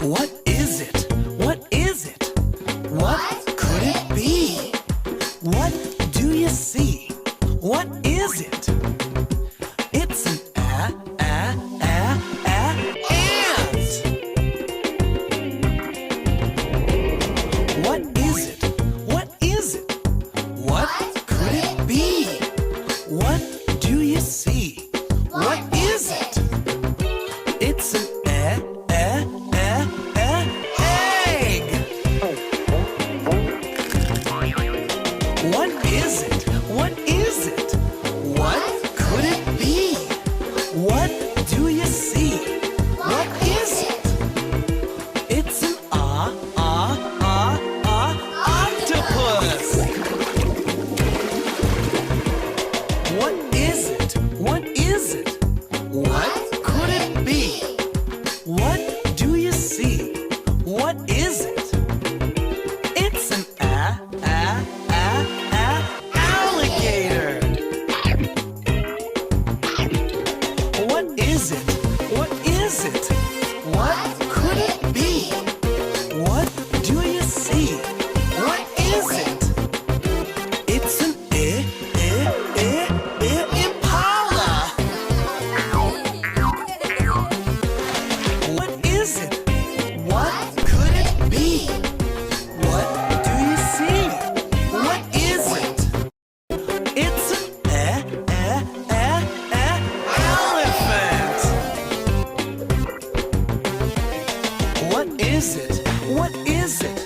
What is it? What is it? What could it be? What do you see? What is it? It's an ant. What is it? What is it? What could it be? What do you see? What is it? It's an egg. What is it? What is it? What could it be? What do you see? What is it? It's an octopus. What is it? What is it? What could it be? What do you see? What is it? It's an alligator. What is it? What is it? What could it be? What do you see? What is it? It's an impala. What is it? What could it be? What do you see? What is it? It's an elephant. What is it? What is it?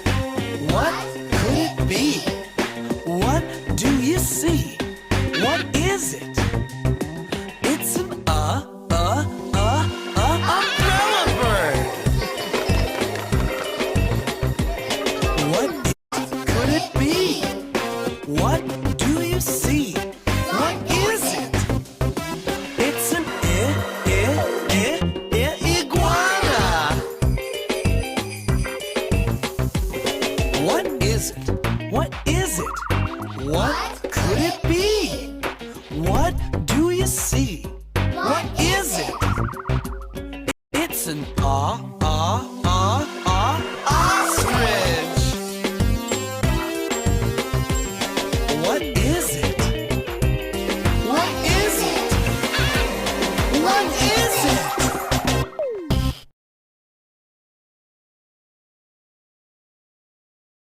What could it be? What do you see? What is it? It's an umbrella bird. What could it be? What do you see? What is it? It's an iguana. What is it? What is it? What could it be?